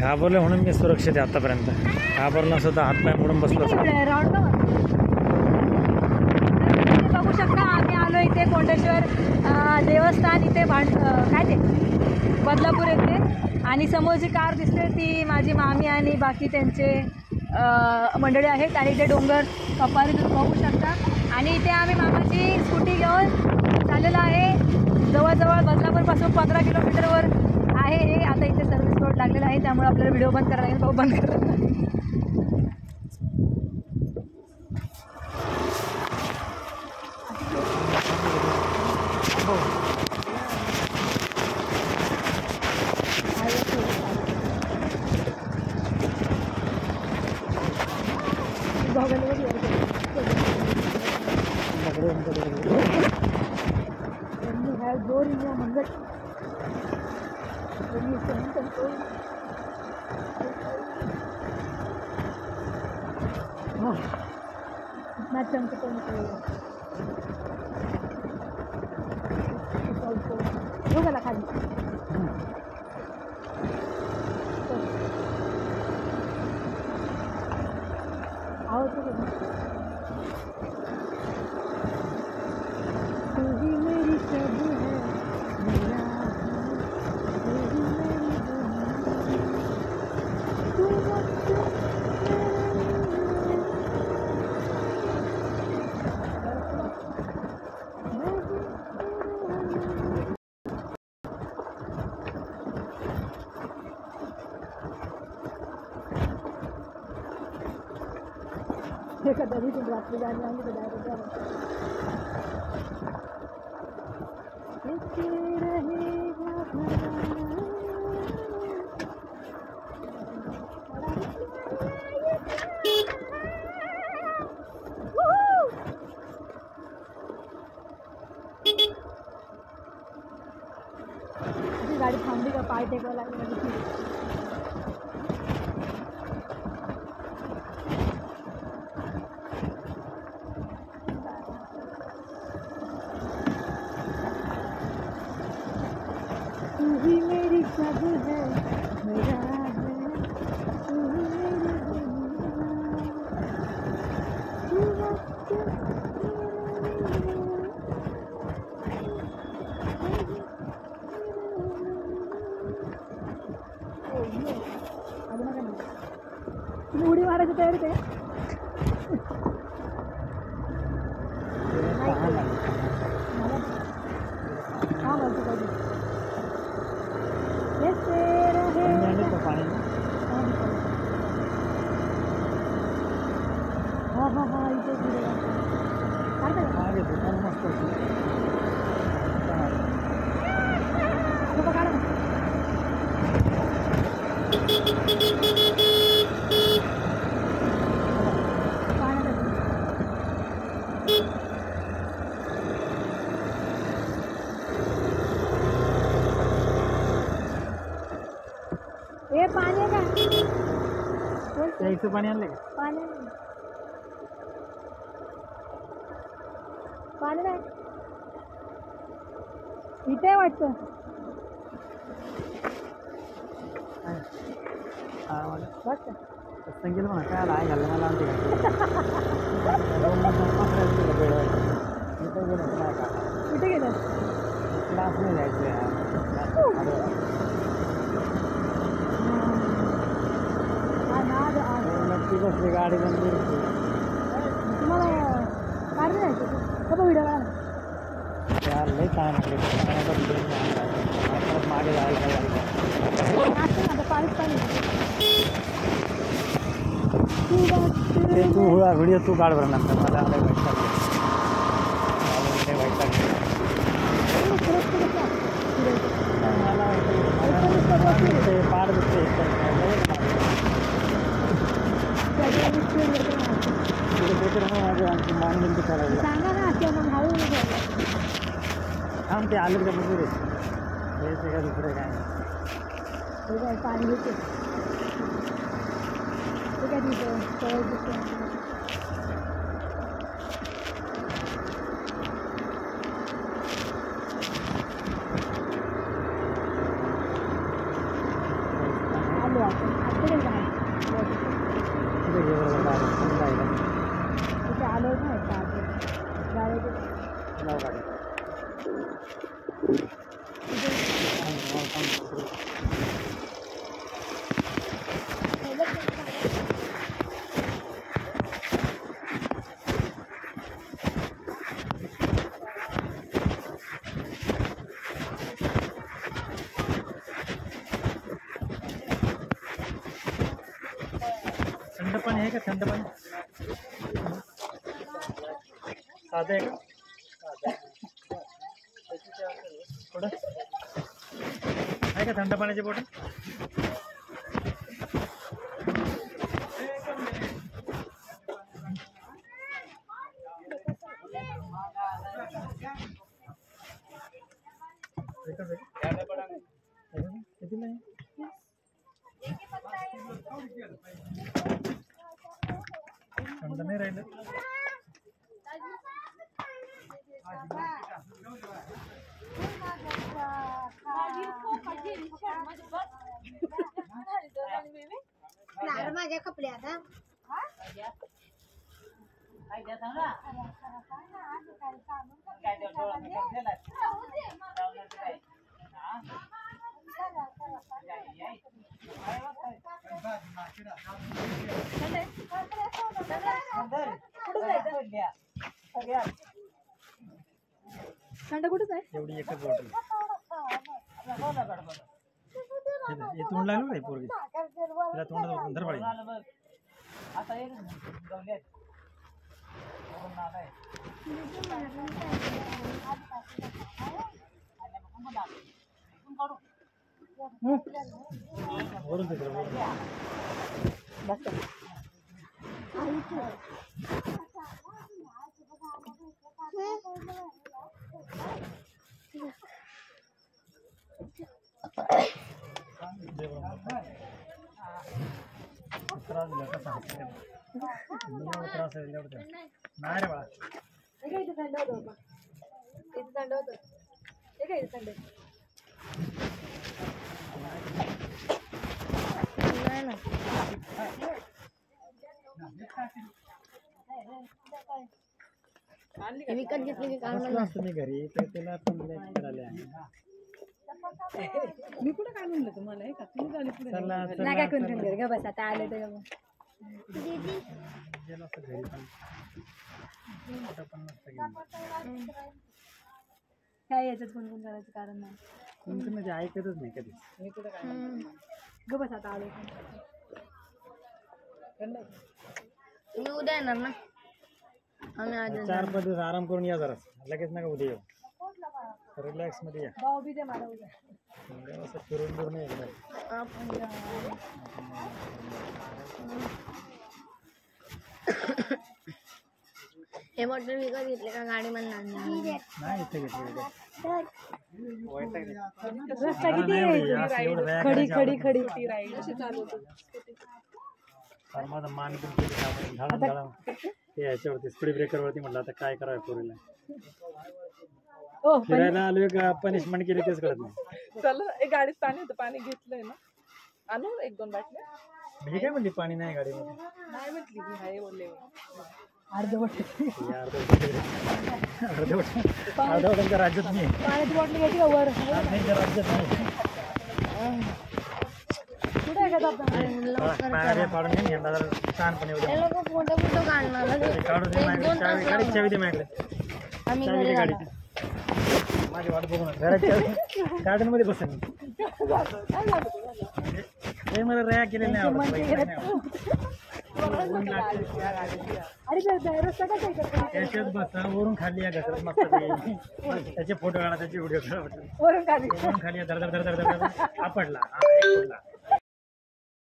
घाबरले म्हणून मी सुरक्षित आहे आतापर्यंत. घाबरलं सुद्धा हातपाय मोडून बसलो. बघू शकता आम्ही आलो इथे कोंडेश्वर देवस्थान इथे काय ते बदलापूर येथे. आणि समोर जी कार दिसते ती माझी मामी आणि बाकी त्यांचे मंडळी आहेत. आणि इथे डोंगर कपारी तुम्ही बघू शकता. आणि इथे आम्ही मामाची स्कूटी घेऊन चाललेलो आहे. जवळजवळ बदलापूरपासून 15 किलोमीटरवर आहे हे. आता इथे सर्व्हिस रोड लागलेला आहे त्यामुळे आपल्याला व्हिडिओ बंद करायला लागेल. बंद करायला जोर म्हणजे इतना चमकता हो गला खाली. आवाज तू ही मेरी सब है मेरा कभी तुम रात्रि जाने आएंगे तो जाएगा गाड़ी थांबली का पाय टेकवा लागला. मेरी सब है मेरा उडी मारायची तयारी ते. हाँ बोलते पाहिजे हाँ हाँ हाँ इथे आगे दुकान मस्त ये पानी का पाणी आणले का? पाणी पाणी नाही इथे वाटतं. संगीत म्हणा काय आहे घाललं मला आमच्या कुठे गेलं क्लास नाही जायचं नक्की बसली गाडी बंद तुम्हाला काढली जायचं का व्हिडिओ यार लई काय मागे जायला पाणी पाणी तू व्हिडिओ तू काढ बरं नंतर मला पार दिसते मान बिंदू करायला सांगा ना मग हळू थांब ते आलं का बघू रे हे का दुसरं काय पाणी घेते ते काय तिथं आलो पुढे जा. तिथे घे बरोबर गाडी थंड आहे का? तिथे आलो नाही का गाडी लाव गाडी. थंड पाणी आहे का? थंड पाणी साधं आहे का? थोडं आहे का थंड पाण्याची बॉटल? एकच आहे? कितीला आहे? थंड नाही राहिलं. माझ्या कपड्यात थंड कुठंच आहे? एवढी एकच बॉटल. हे तोंड लागलं नाही पोरगी तिला तोंड धर पाहिजे. वरून तिकडे त्रास दिला कसा त्रास नाही रे बाळा. इथे थंड होतं. इथे थंड होतं. हे काय थंड विकत घेतली की काय बसलो असतो मी घरी तर त्याला पण करायला मी कुठं काय म्हणलं तुम्हाला हे का तुम्ही झाली पुढे चला नाही काय कोण घरी ग बस आता आले तर गेलो असतो घरी पण नसतं गेलं. काय याच्यात कोण कोण करायचं कारण नाही. कोणतं म्हणजे ऐकतच नाही कधी. मी कुठं काय ग बस आता आले. मी उद्या येणार ना. आम्ही आज 4-5 दिवस आराम करून या जरा. लगेच नका उद्या येऊ. रिलॅक्स मध्ये या. भाऊ बी दे मला उद्या. असं फिरून फिरून एकदा हे बॉटल विकत घेतले का गाडी म्हणणार नाही इथे घेतलं. रस्ता किती आहे? खडी खडी खडी राईड अशी चालू माझा मान पण झाडा ते याच्यावरती स्पीड ब्रेकरवरती म्हटलं आता काय करावं पोरीला. फिरायला आलोय का पनिशमेंट केली तेच कळत नाही. चला एक गाडीत पाणी होतं, पाणी घेतलंय ना. आणू 1-2 बाटल्या. मी काय म्हणली पाणी नाही गाडीमध्ये. नाही म्हटली की हाय बोलले. अर्धवट अर्धवटांच्या राज्यात नाही. पाण्याची बॉटल घ्यायची का वर राज्यात नाही. कुठे आहे का आता? पाय पाडून घे यंदा जरा छानपणे हे लोक फोटो फोटो काढणार काढून दे माझ्याकडे गाडीची चावी दे माझ्याकडे. आम्ही चावी घरी दे जाणार. गाडीची. माझी वाट बघून घराची चावी गार्डन मध्ये बसेन. हे मला रॅ केलेलं नाही आवडत. अरे रस्ता कसा आहे? त्याच्यात बसा वरून खाली या घसरत मस्त त्याचे फोटो काढा त्याचे व्हिडिओ काढा. वरून खाली वरून खाली धर धर धर धर धर आपडला.